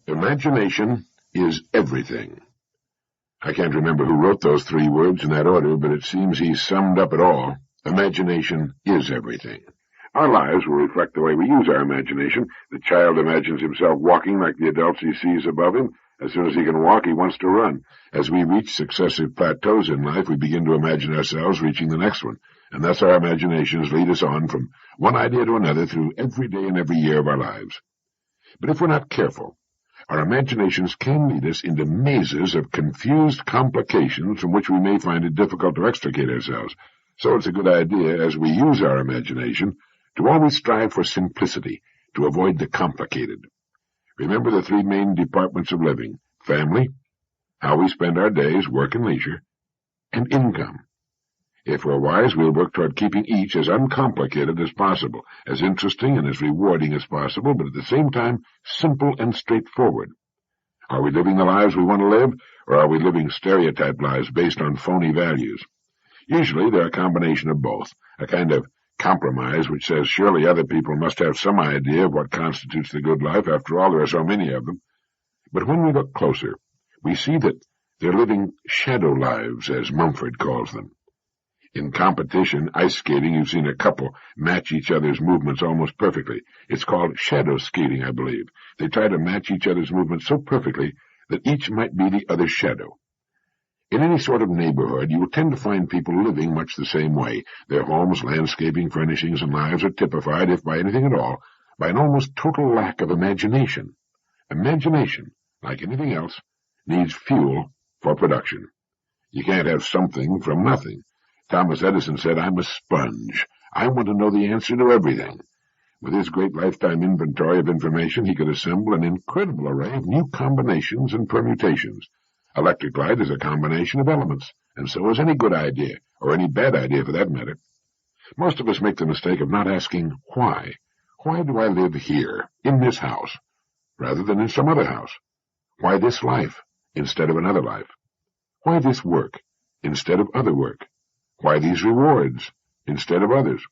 Imagination is everything. I can't remember who wrote those 3 words in that order, but it seems he summed up it all. Imagination is everything. Our lives will reflect the way we use our imagination. The child imagines himself walking like the adults he sees above him. As soon as he can walk, he wants to run. As we reach successive plateaus in life, we begin to imagine ourselves reaching the next one, and thus our imaginations lead us on from one idea to another through every day and every year of our lives. But if we're not careful, our imaginations can lead us into mazes of confused complications from which we may find it difficult to extricate ourselves. So it's a good idea, as we use our imagination, to always strive for simplicity, to avoid the complicated. Remember the 3 main departments of living: family, how we spend our days, work and leisure, and income. If we're wise, we'll work toward keeping each as uncomplicated as possible, as interesting and as rewarding as possible, but at the same time simple and straightforward. Are we living the lives we want to live, or are we living stereotyped lives based on phony values? Usually they're a combination of both, a kind of compromise which says surely other people must have some idea of what constitutes the good life. After all, there are so many of them. But when we look closer, we see that they're living shadow lives, as Mumford calls them. In competition, ice skating, you've seen a couple match each other's movements almost perfectly. It's called shadow skating, I believe. They try to match each other's movements so perfectly that each might be the other's shadow. In any sort of neighborhood, you will tend to find people living much the same way. Their homes, landscaping, furnishings, and lives are typified, if by anything at all, by an almost total lack of imagination. Imagination, like anything else, needs fuel for production. You can't have something from nothing. Thomas Edison said, "I'm a sponge. I want to know the answer to everything." With his great lifetime inventory of information, he could assemble an incredible array of new combinations and permutations. Electric light is a combination of elements, and so is any good idea, or any bad idea for that matter. Most of us make the mistake of not asking why. Why do I live here, in this house, rather than in some other house? Why this life instead of another life? Why this work instead of other work? Why these rewards instead of others?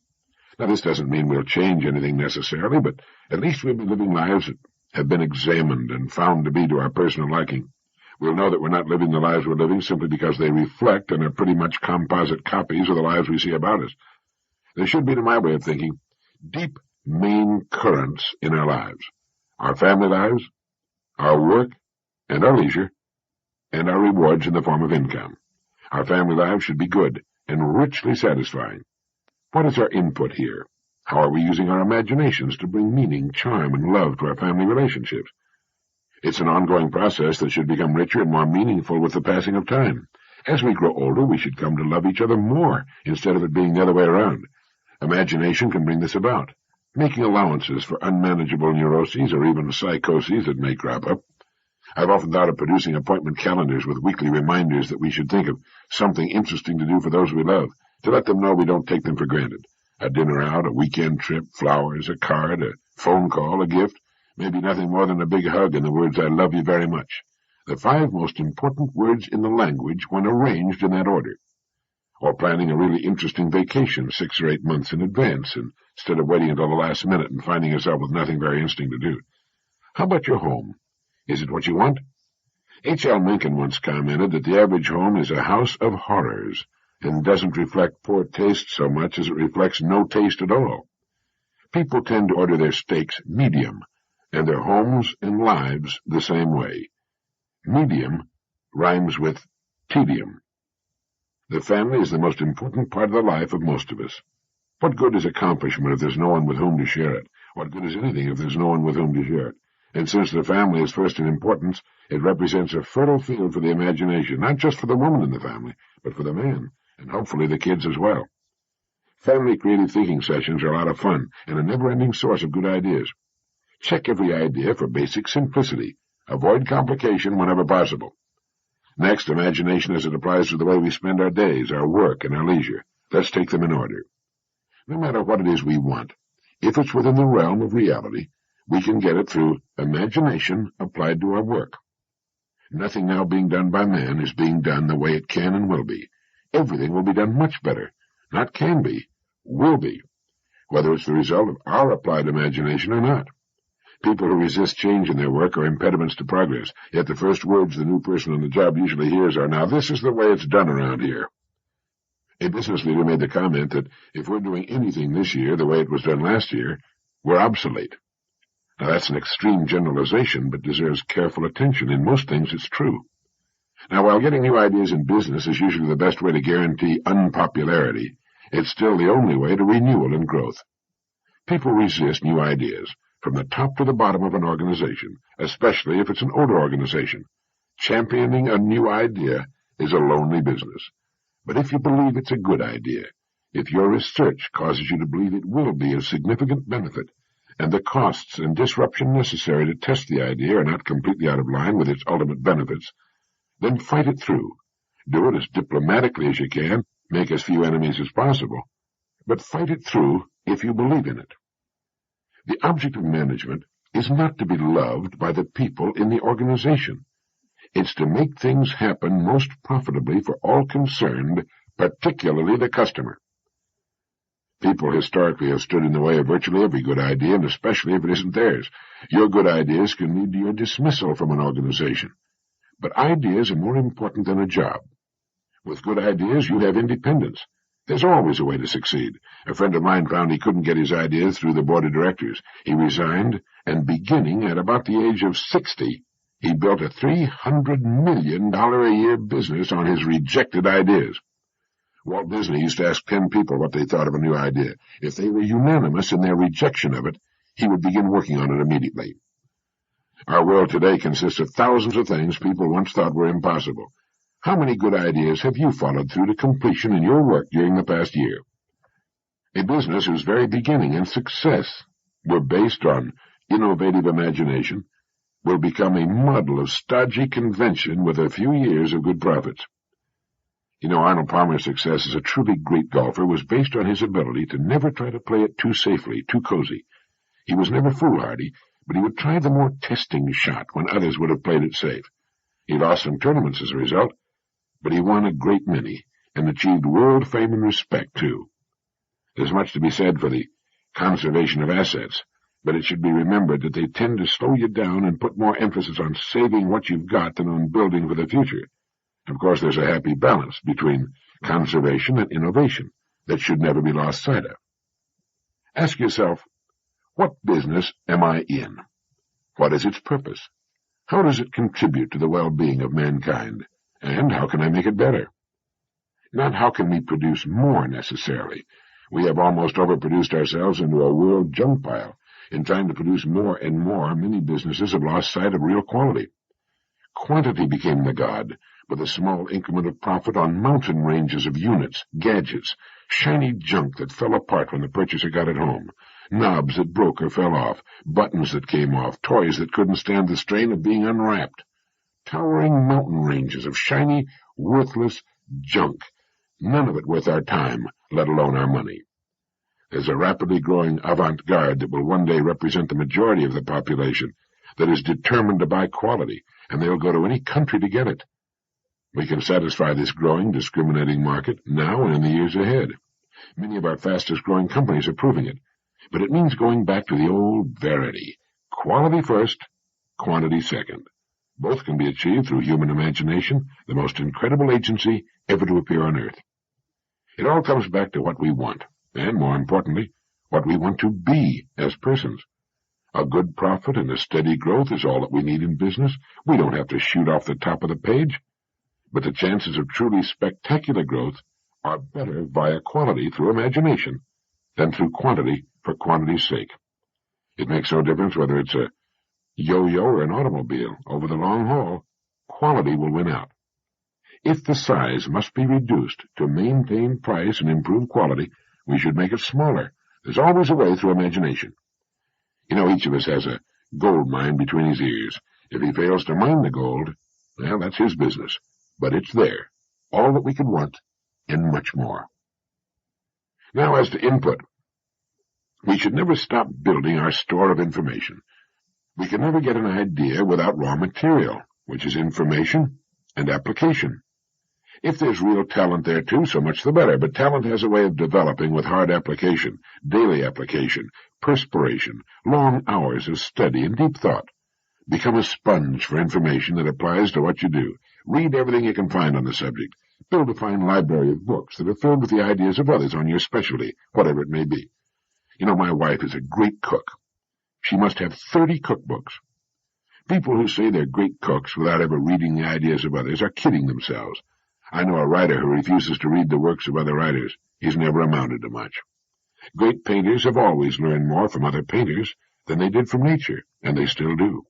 Now, this doesn't mean we'll change anything necessarily, but at least we'll be living lives that have been examined and found to be to our personal liking. We'll know that we're not living the lives we're living simply because they reflect and are pretty much composite copies of the lives we see about us. There should be, to my way of thinking, deep main currents in our lives: our family lives, our work and our leisure, and our rewards in the form of income. Our family lives should be good and richly satisfying. What is our input here? How are we using our imaginations to bring meaning, charm, and love to our family relationships? It's an ongoing process that should become richer and more meaningful with the passing of time. As we grow older, we should come to love each other more, instead of it being the other way around. Imagination can bring this about, making allowances for unmanageable neuroses or even psychoses that may crop up. I've often thought of producing appointment calendars with weekly reminders that we should think of something interesting to do for those we love, to let them know we don't take them for granted. A dinner out, a weekend trip, flowers, a card, a phone call, a gift, maybe nothing more than a big hug and the words, "I love you very much." The 5 most important words in the language when arranged in that order. Or planning a really interesting vacation 6 or 8 months in advance, instead of waiting until the last minute and finding yourself with nothing very interesting to do. How about your home? Is it what you want? H.L. Mencken once commented that the average home is a house of horrors and doesn't reflect poor taste so much as it reflects no taste at all. People tend to order their steaks medium, and their homes and lives the same way. Medium rhymes with tedium. The family is the most important part of the life of most of us. What good is accomplishment if there's no one with whom to share it? What good is anything if there's no one with whom to share it? And since the family is first in importance, it represents a fertile field for the imagination, not just for the woman in the family, but for the man, and hopefully the kids as well. Family creative thinking sessions are a lot of fun and a never-ending source of good ideas. Check every idea for basic simplicity. Avoid complication whenever possible. Next, imagination as it applies to the way we spend our days, our work, and our leisure. Let's take them in order. No matter what it is we want, if it's within the realm of reality, we can get it through imagination applied to our work. Nothing now being done by man is being done the way it can and will be. Everything will be done much better. Not can be, will be, whether it's the result of our applied imagination or not. People who resist change in their work are impediments to progress, yet the first words the new person on the job usually hears are, "Now this is the way it's done around here." A business leader made the comment that if we're doing anything this year the way it was done last year, we're obsolete. Now that's an extreme generalization, but deserves careful attention. In most things it's true. Now, while getting new ideas in business is usually the best way to guarantee unpopularity, it's still the only way to renewal and growth. People resist new ideas from the top to the bottom of an organization, especially if it's an older organization. Championing a new idea is a lonely business. But if you believe it's a good idea, if your research causes you to believe it will be of significant benefit, and the costs and disruption necessary to test the idea are not completely out of line with its ultimate benefits, then fight it through. Do it as diplomatically as you can, make as few enemies as possible, but fight it through if you believe in it. The object of management is not to be loved by the people in the organization. It's to make things happen most profitably for all concerned, particularly the customer. People historically have stood in the way of virtually every good idea, and especially if it isn't theirs. Your good ideas can lead to your dismissal from an organization. But ideas are more important than a job. With good ideas, you have independence. There's always a way to succeed. A friend of mine found he couldn't get his ideas through the board of directors. He resigned, and beginning at about the age of 60, he built a $300 million a year business on his rejected ideas. Walt Disney used to ask 10 people what they thought of a new idea. If they were unanimous in their rejection of it, he would begin working on it immediately. Our world today consists of thousands of things people once thought were impossible. How many good ideas have you followed through to completion in your work during the past year? A business whose very beginning and success were based on innovative imagination will become a model of stodgy convention with a few years of good profits. You know, Arnold Palmer's success as a truly great golfer was based on his ability to never try to play it too safely, too cozy. He was never foolhardy, but he would try the more testing shot when others would have played it safe. He lost some tournaments as a result, but he won a great many, and achieved world fame and respect, too. There's much to be said for the conservation of assets, but it should be remembered that they tend to slow you down and put more emphasis on saving what you've got than on building for the future. Of course, there's a happy balance between conservation and innovation that should never be lost sight of. Ask yourself, what business am I in? What is its purpose? How does it contribute to the well-being of mankind? And how can I make it better? Not how can we produce more necessarily. We have almost overproduced ourselves into a world junk pile. In trying to produce more and more, many businesses have lost sight of real quality. Quantity became the god, with a small increment of profit on mountain ranges of units, gadgets, shiny junk that fell apart when the purchaser got it home, knobs that broke or fell off, buttons that came off, toys that couldn't stand the strain of being unwrapped. Towering mountain ranges of shiny, worthless junk, none of it worth our time, let alone our money. There's a rapidly growing avant-garde that will one day represent the majority of the population that is determined to buy quality, and they'll go to any country to get it. We can satisfy this growing, discriminating market now and in the years ahead. Many of our fastest-growing companies are proving it, but it means going back to the old verity. Quality first, quantity second. Both can be achieved through human imagination, the most incredible agency ever to appear on Earth. It all comes back to what we want, and, more importantly, what we want to be as persons. A good profit and a steady growth is all that we need in business. We don't have to shoot off the top of the page. But the chances of truly spectacular growth are better via quality through imagination than through quantity for quantity's sake. It makes no difference whether it's a yo-yo or an automobile. Over the long haul, quality will win out. If the size must be reduced to maintain price and improve quality, we should make it smaller. There's always a way through imagination. You know, each of us has a gold mine between his ears. If he fails to mine the gold, well, that's his business. But it's there, all that we could want, and much more. Now, as to input, we should never stop building our store of information. We can never get an idea without raw material, which is information and application. If there's real talent there, too, so much the better, but talent has a way of developing with hard application, daily application, perspiration, long hours of study and deep thought. Become a sponge for information that applies to what you do. Read everything you can find on the subject. Build a fine library of books that are filled with the ideas of others on your specialty, whatever it may be. You know, my wife is a great cook. She must have 30 cookbooks. People who say they're great cooks without ever reading the ideas of others are kidding themselves. I know a writer who refuses to read the works of other writers. He's never amounted to much. Great painters have always learned more from other painters than they did from nature, and they still do.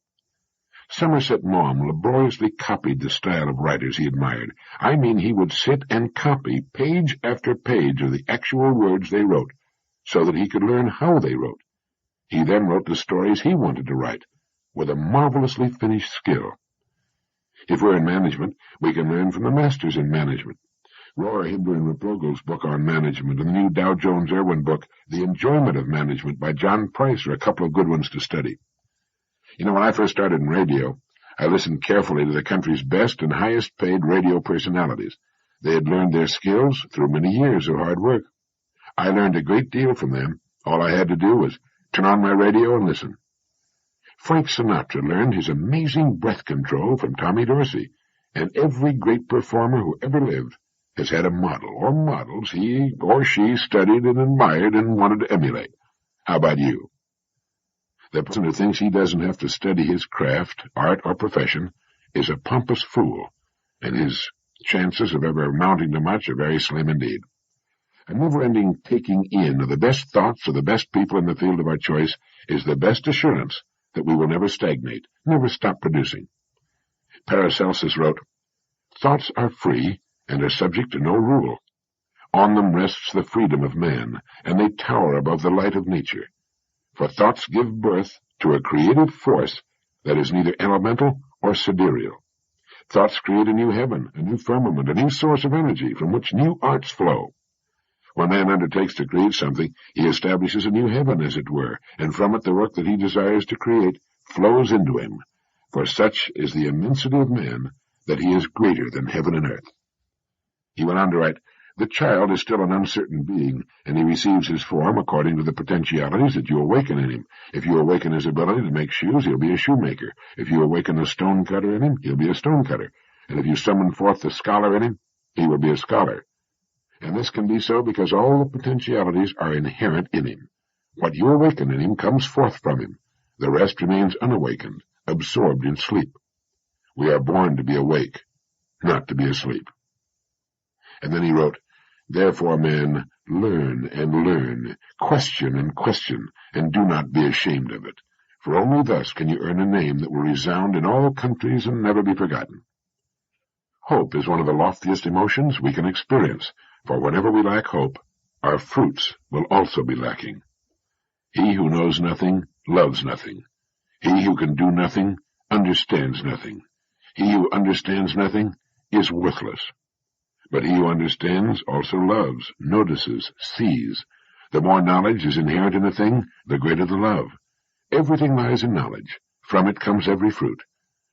Somerset Maugham laboriously copied the style of writers he admired. I mean, he would sit and copy page after page of the actual words they wrote, so that he could learn how they wrote. He then wrote the stories he wanted to write, with a marvelously finished skill. If we're in management, we can learn from the masters in management. Roar Hibber-Replogel's book on management and the new Dow Jones-Irwin book, The Enjoyment of Management by John Price, are a couple of good ones to study. You know, when I first started in radio, I listened carefully to the country's best and highest-paid radio personalities. They had learned their skills through many years of hard work. I learned a great deal from them. All I had to do was turn on my radio and listen. Frank Sinatra learned his amazing breath control from Tommy Dorsey, and every great performer who ever lived has had a model or models he or she studied and admired and wanted to emulate. How about you? The person who thinks he doesn't have to study his craft, art, or profession is a pompous fool, and his chances of ever amounting to much are very slim indeed. A never-ending taking in of the best thoughts of the best people in the field of our choice is the best assurance that we will never stagnate, never stop producing. Paracelsus wrote, "Thoughts are free and are subject to no rule. On them rests the freedom of man, and they tower above the light of nature. For thoughts give birth to a creative force that is neither elemental or sidereal. Thoughts create a new heaven, a new firmament, a new source of energy from which new arts flow. When man undertakes to create something, he establishes a new heaven, as it were, and from it the work that he desires to create flows into him. For such is the immensity of man that he is greater than heaven and earth." He went on to write, "The child is still an uncertain being, and he receives his form according to the potentialities that you awaken in him. If you awaken his ability to make shoes, he'll be a shoemaker. If you awaken the stone-cutter in him, he'll be a stone-cutter. And if you summon forth the scholar in him, he will be a scholar. And this can be so because all the potentialities are inherent in him. What you awaken in him comes forth from him. The rest remains unawakened, absorbed in sleep. We are born to be awake, not to be asleep." And then he wrote, "Therefore, man, learn and learn, question and do not be ashamed of it. For only thus can you earn a name that will resound in all countries and never be forgotten." Hope is one of the loftiest emotions we can experience, for whenever we lack hope, our fruits will also be lacking. He who knows nothing loves nothing. He who can do nothing understands nothing. He who understands nothing is worthless. But he who understands also loves, notices, sees. The more knowledge is inherent in a thing, the greater the love. Everything lies in knowledge. From it comes every fruit.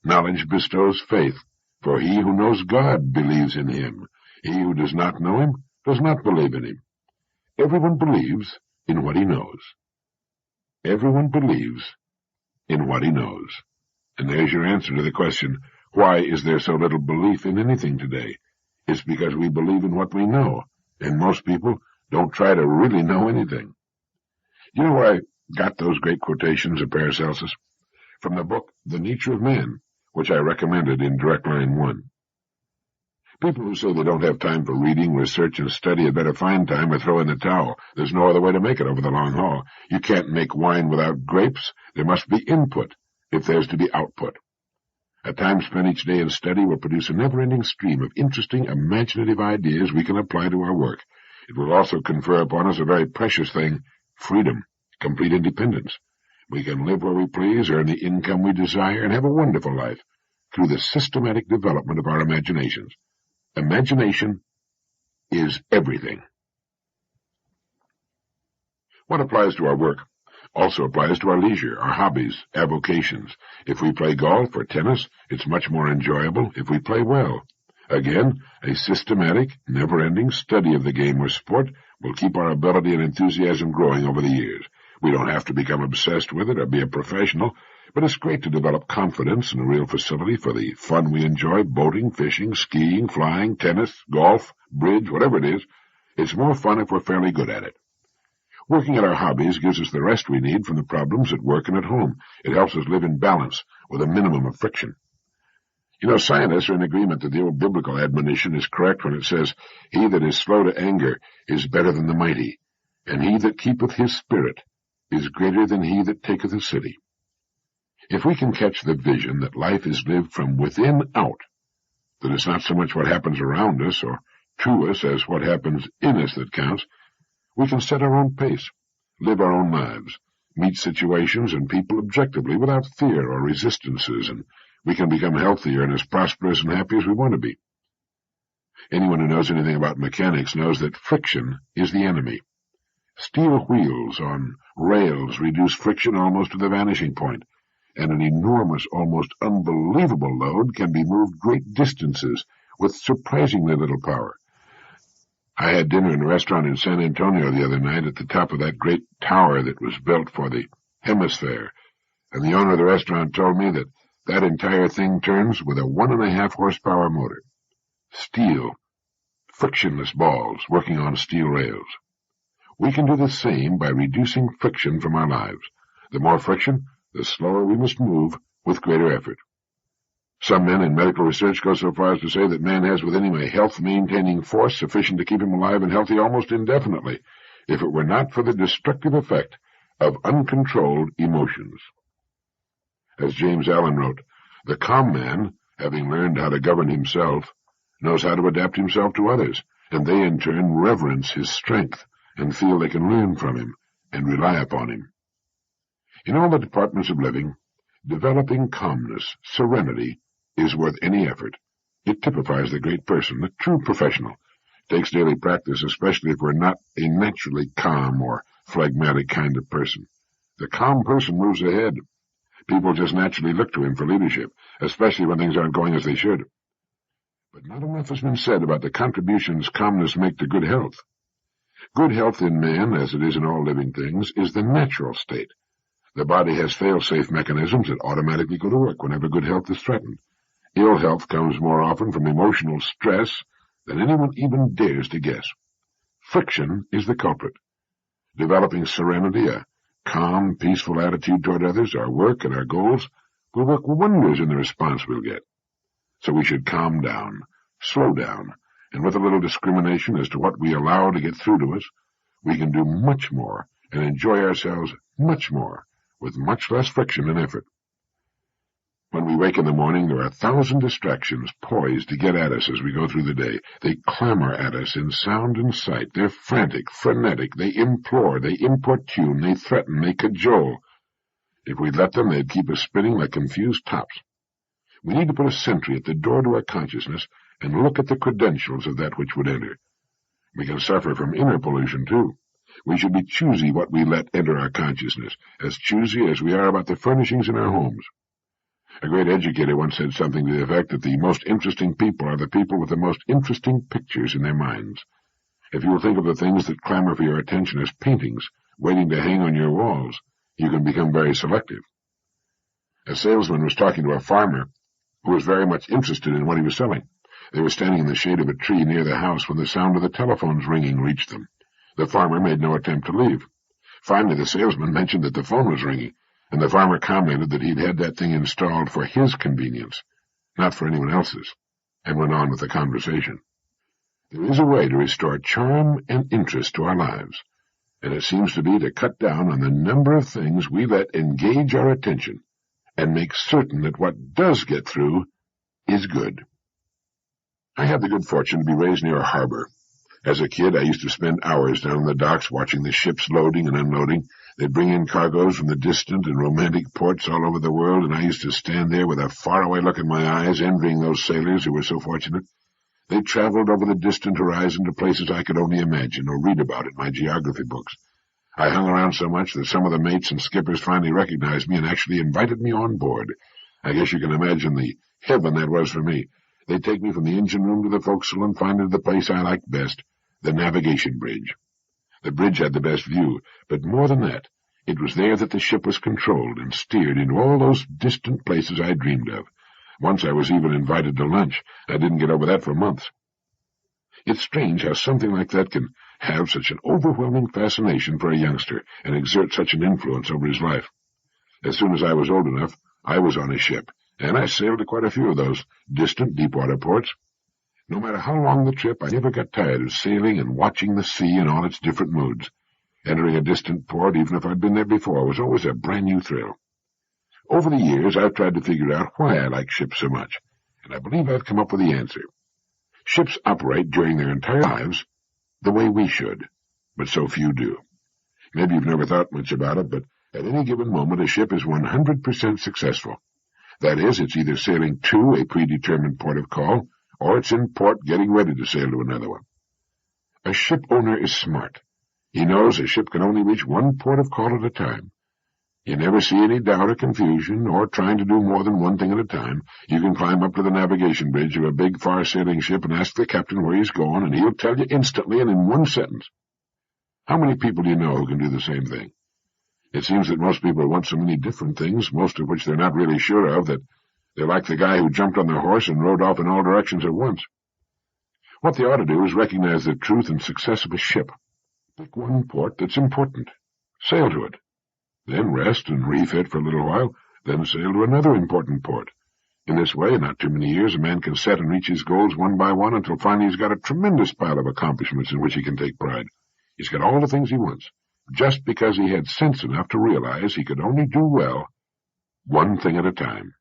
Knowledge bestows faith, for he who knows God believes in him. He who does not know him does not believe in him. Everyone believes in what he knows. Everyone believes in what he knows. And there's your answer to the question, why is there so little belief in anything today? It's because we believe in what we know, and most people don't try to really know anything. You know where I got those great quotations of Paracelsus? From the book The Nature of Man, which I recommended in Direct Line 1. People who say they don't have time for reading, research, and study had better find time or throw in the towel. There's no other way to make it over the long haul. You can't make wine without grapes. There must be input if there's to be output. A time spent each day in study will produce a never-ending stream of interesting, imaginative ideas we can apply to our work. It will also confer upon us a very precious thing, freedom, complete independence. We can live where we please, earn the income we desire, and have a wonderful life through the systematic development of our imaginations. Imagination is everything. What applies to our work also applies to our leisure, our hobbies, avocations. If we play golf or tennis, it's much more enjoyable if we play well. Again, a systematic, never-ending study of the game or sport will keep our ability and enthusiasm growing over the years. We don't have to become obsessed with it or be a professional, but it's great to develop confidence in a real facility for the fun we enjoy: boating, fishing, skiing, flying, tennis, golf, bridge, whatever it is. It's more fun if we're fairly good at it. Working at our hobbies gives us the rest we need from the problems at work and at home. It helps us live in balance with a minimum of friction. Scientists are in agreement that the old biblical admonition is correct when it says, "He that is slow to anger is better than the mighty, and he that keepeth his spirit is greater than he that taketh a city." If we can catch the vision that life is lived from within out, that it's not so much what happens around us or to us as what happens in us that counts, we can set our own pace, live our own lives, meet situations and people objectively without fear or resistances, and we can become healthier and as prosperous and happy as we want to be. Anyone who knows anything about mechanics knows that friction is the enemy. Steel wheels on rails reduce friction almost to the vanishing point, and an enormous, almost unbelievable load can be moved great distances with surprisingly little power. I had dinner in a restaurant in San Antonio the other night at the top of that great tower that was built for the Hemisphere, and the owner of the restaurant told me that that entire thing turns with a 1.5 horsepower motor. Steel, frictionless balls working on steel rails. We can do the same by reducing friction from our lives. The more friction, the slower we must move with greater effort. Some men in medical research go so far as to say that man has within him a health-maintaining force sufficient to keep him alive and healthy almost indefinitely, if it were not for the destructive effect of uncontrolled emotions. As James Allen wrote, "The calm man, having learned how to govern himself, knows how to adapt himself to others, and they in turn reverence his strength and feel they can learn from him and rely upon him." In all the departments of living, developing calmness, serenity, is worth any effort. It typifies the great person, the true professional. It takes daily practice, especially if we're not a naturally calm or phlegmatic kind of person. The calm person moves ahead. People just naturally look to him for leadership, especially when things aren't going as they should. But not enough has been said about the contributions calmness makes to good health. Good health in man, as it is in all living things, is the natural state. The body has fail-safe mechanisms that automatically go to work whenever good health is threatened. Ill health comes more often from emotional stress than anyone even dares to guess. Friction is the culprit. Developing serenity, a calm, peaceful attitude toward others, our work, and our goals will work wonders in the response we'll get. So we should calm down, slow down, and with a little discrimination as to what we allow to get through to us, we can do much more and enjoy ourselves much more with much less friction and effort. When we wake in the morning, there are 1,000 distractions poised to get at us as we go through the day. They clamor at us in sound and sight. They're frantic, frenetic. They implore, they importune, they threaten, they cajole. If we'd let them, they'd keep us spinning like confused tops. We need to put a sentry at the door to our consciousness and look at the credentials of that which would enter. We can suffer from inner pollution, too. We should be choosy what we let enter our consciousness, as choosy as we are about the furnishings in our homes. A great educator once said something to the effect that the most interesting people are the people with the most interesting pictures in their minds. If you will think of the things that clamor for your attention as paintings waiting to hang on your walls, you can become very selective. A salesman was talking to a farmer who was very much interested in what he was selling. They were standing in the shade of a tree near the house when the sound of the telephone's ringing reached them. The farmer made no attempt to leave. Finally, the salesman mentioned that the phone was ringing, and the farmer commented that he'd had that thing installed for his convenience, not for anyone else's, and went on with the conversation. There is a way to restore charm and interest to our lives, and it seems to be to cut down on the number of things we let engage our attention and make certain that what does get through is good. I had the good fortune to be raised near a harbor. As a kid, I used to spend hours down on the docks watching the ships loading and unloading. They'd bring in cargoes from the distant and romantic ports all over the world, and I used to stand there with a faraway look in my eyes, envying those sailors who were so fortunate. They traveled over the distant horizon to places I could only imagine or read about in my geography books. I hung around so much that some of the mates and skippers finally recognized me and actually invited me on board. I guess you can imagine the heaven that was for me. They'd take me from the engine room to the forecastle and finally to the place I liked best, the navigation bridge. The bridge had the best view, but more than that, it was there that the ship was controlled and steered into all those distant places I dreamed of. Once I was even invited to lunch. I didn't get over that for months. It's strange how something like that can have such an overwhelming fascination for a youngster and exert such an influence over his life. As soon as I was old enough, I was on a ship, and I sailed to quite a few of those distant deep-water ports. No matter how long the trip, I never got tired of sailing and watching the sea in all its different moods. Entering a distant port, even if I'd been there before, was always a brand-new thrill. Over the years, I've tried to figure out why I like ships so much, and I believe I've come up with the answer. Ships operate during their entire lives the way we should, but so few do. Maybe you've never thought much about it, but at any given moment, a ship is 100% successful. That is, it's either sailing to a predetermined port of call, or it's in port getting ready to sail to another one. A ship owner is smart. He knows a ship can only reach one port of call at a time. You never see any doubt or confusion, or trying to do more than one thing at a time. You can climb up to the navigation bridge of a big, far-sailing ship and ask the captain where he's going, and he'll tell you instantly and in one sentence. How many people do you know who can do the same thing? It seems that most people want so many different things, most of which they're not really sure of, that they're like the guy who jumped on their horse and rode off in all directions at once. What they ought to do is recognize the truth and success of a ship. Pick one port that's important. Sail to it. Then rest and refit for a little while, then sail to another important port. In this way, in not too many years, a man can set and reach his goals one by one until finally he's got a tremendous pile of accomplishments in which he can take pride. He's got all the things he wants, just because he had sense enough to realize he could only do well one thing at a time.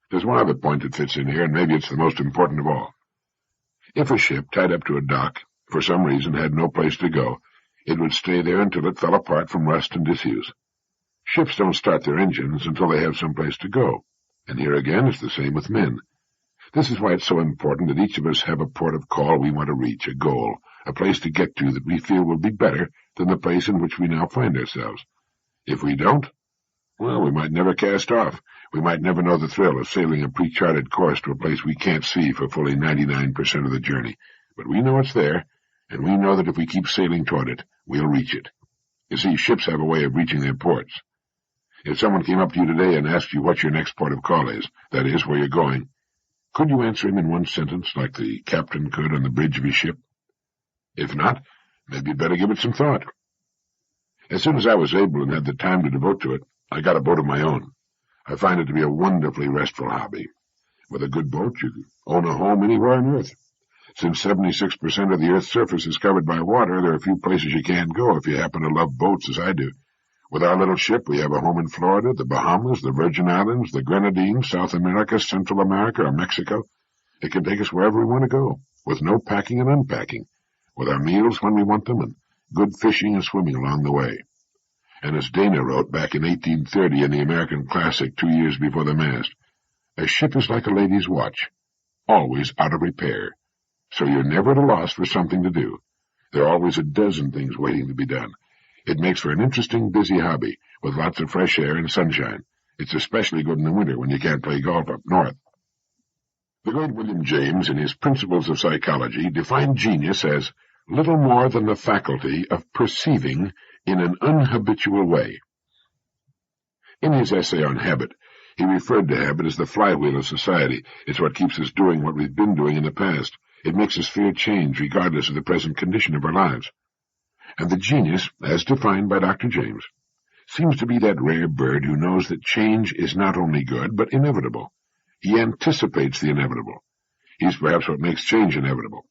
There's one other point that fits in here, and maybe it's the most important of all. If a ship tied up to a dock, for some reason had no place to go, it would stay there until it fell apart from rust and disuse. Ships don't start their engines until they have some place to go, and here again it's the same with men. This is why it's so important that each of us have a port of call we want to reach, a goal, a place to get to that we feel will be better than the place in which we now find ourselves. If we don't, well, we might never cast off. We might never know the thrill of sailing a pre-charted course to a place we can't see for fully 99% of the journey. But we know it's there, and we know that if we keep sailing toward it, we'll reach it. You see, ships have a way of reaching their ports. If someone came up to you today and asked you what your next port of call is, that is, where you're going, could you answer him in one sentence like the captain could on the bridge of his ship? If not, maybe you'd better give it some thought. As soon as I was able and had the time to devote to it, I got a boat of my own. I find it to be a wonderfully restful hobby. With a good boat, you can own a home anywhere on Earth. Since 76% of the Earth's surface is covered by water, there are few places you can't go if you happen to love boats as I do. With our little ship, we have a home in Florida, the Bahamas, the Virgin Islands, the Grenadines, South America, Central America, or Mexico. It can take us wherever we want to go, with no packing and unpacking, with our meals when we want them, and good fishing and swimming along the way. And as Dana wrote back in 1830 in the American Classic 2 years before the mast, a ship is like a lady's watch, always out of repair. So you're never at a loss for something to do. There are always a dozen things waiting to be done. It makes for an interesting, busy hobby, with lots of fresh air and sunshine. It's especially good in the winter when you can't play golf up north. The great William James, in his Principles of Psychology, defined genius as little more than the faculty of perceiving in an unhabitual way. In his essay on habit, he referred to habit as the flywheel of society. It's what keeps us doing what we've been doing in the past. It makes us fear change regardless of the present condition of our lives. And the genius, as defined by Dr. James, seems to be that rare bird who knows that change is not only good, but inevitable. He anticipates the inevitable. He's perhaps what makes change inevitable.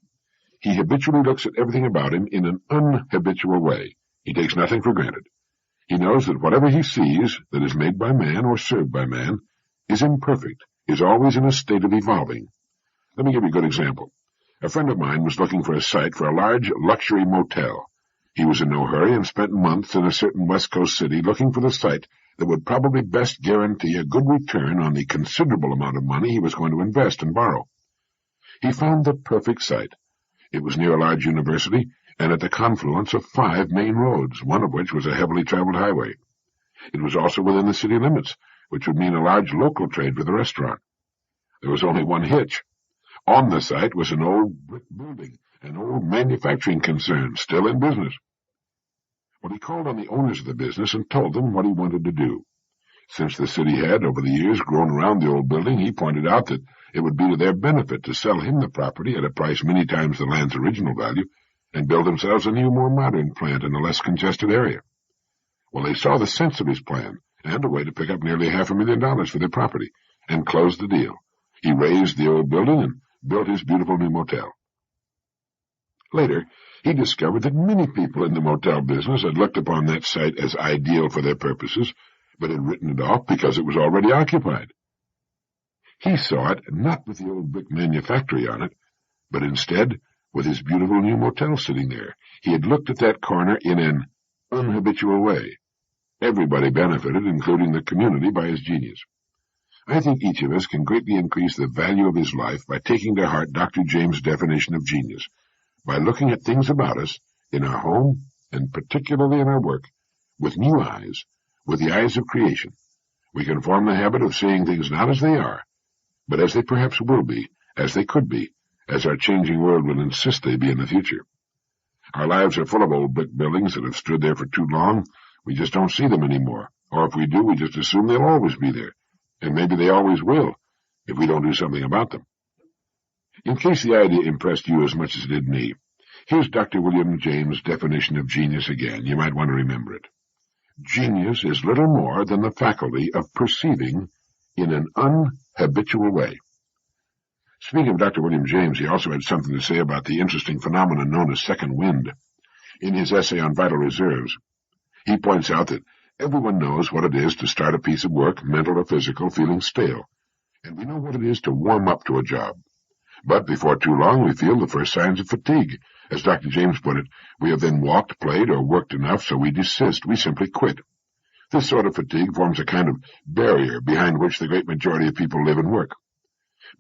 He habitually looks at everything about him in an unhabitual way. He takes nothing for granted. He knows that whatever he sees that is made by man or served by man is imperfect, is always in a state of evolving. Let me give you a good example. A friend of mine was looking for a site for a large luxury motel. He was in no hurry and spent months in a certain West Coast city looking for the site that would probably best guarantee a good return on the considerable amount of money he was going to invest and borrow. He found the perfect site. It was near a large university and at the confluence of 5 main roads, one of which was a heavily traveled highway. It was also within the city limits, which would mean a large local trade for the restaurant. There was only one hitch. On the site was an old brick building, an old manufacturing concern, still in business. Well, he called on the owners of the business and told them what he wanted to do. Since the city had, over the years, grown around the old building, he pointed out that it would be to their benefit to sell him the property at a price many times the land's original value and build themselves a new, more modern plant in a less congested area. Well, they saw the sense of his plan and a way to pick up nearly $500,000 for their property and closed the deal. He razed the old building and built his beautiful new motel. Later, he discovered that many people in the motel business had looked upon that site as ideal for their purposes, but had written it off because it was already occupied. He saw it not with the old brick manufactory on it, but instead with his beautiful new motel sitting there. He had looked at that corner in an unhabitual way. Everybody benefited, including the community, by his genius. I think each of us can greatly increase the value of his life by taking to heart Dr. James' definition of genius, by looking at things about us, in our home, and particularly in our work, with new eyes, with the eyes of creation. We can form the habit of seeing things not as they are, but as they perhaps will be, as they could be, as our changing world will insist they be in the future. Our lives are full of old brick buildings that have stood there for too long. We just don't see them anymore, or if we do, we just assume they'll always be there. And maybe they always will, if we don't do something about them. In case the idea impressed you as much as it did me, here's Dr. William James' definition of genius again. You might want to remember it. Genius is little more than the faculty of perceiving in an unhabitual way. Speaking of Dr. William James, he also had something to say about the interesting phenomenon known as second wind. In his essay on vital reserves, he points out that everyone knows what it is to start a piece of work, mental or physical, feeling stale, and we know what it is to warm up to a job. But before too long, we feel the first signs of fatigue. As Dr. James put it, we have then walked, played, or worked enough, so we desist. We simply quit. This sort of fatigue forms a kind of barrier behind which the great majority of people live and work.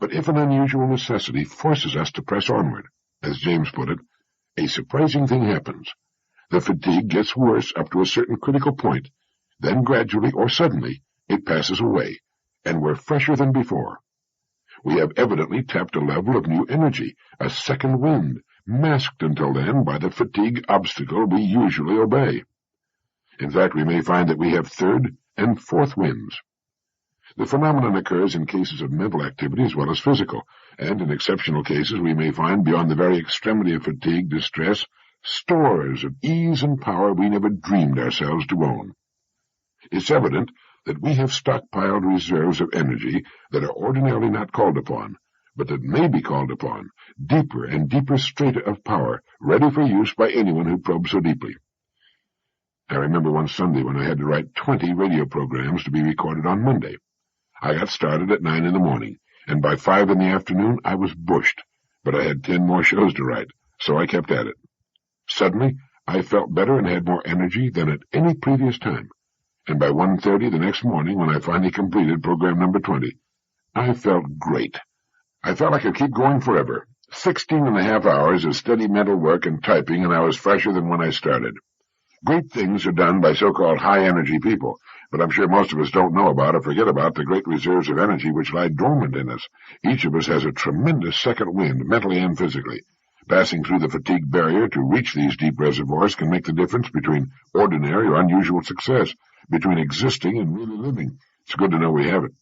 But if an unusual necessity forces us to press onward, as James put it, a surprising thing happens. The fatigue gets worse up to a certain critical point. Then gradually or suddenly it passes away, and we're fresher than before. We have evidently tapped a level of new energy, a second wind, masked until then by the fatigue obstacle we usually obey. In fact, we may find that we have third and fourth winds. The phenomenon occurs in cases of mental activity as well as physical, and in exceptional cases we may find, beyond the very extremity of fatigue, distress, stores of ease and power we never dreamed ourselves to own. It's evident that we have stockpiled reserves of energy that are ordinarily not called upon, but that may be called upon, deeper and deeper strata of power, ready for use by anyone who probes so deeply. I remember one Sunday when I had to write 20 radio programs to be recorded on Monday. I got started at 9 in the morning, and by 5 in the afternoon I was bushed, but I had 10 more shows to write, so I kept at it. Suddenly, I felt better and had more energy than at any previous time, and by 1:30 the next morning, when I finally completed program number 20, I felt great. I felt I could keep going forever. 16.5 hours of steady mental work and typing, and I was fresher than when I started. Great things are done by so-called high-energy people, but I'm sure most of us don't know about or forget about the great reserves of energy which lie dormant in us. Each of us has a tremendous second wind, mentally and physically. Passing through the fatigue barrier to reach these deep reservoirs can make the difference between ordinary or unusual success, between existing and really living. It's good to know we have it.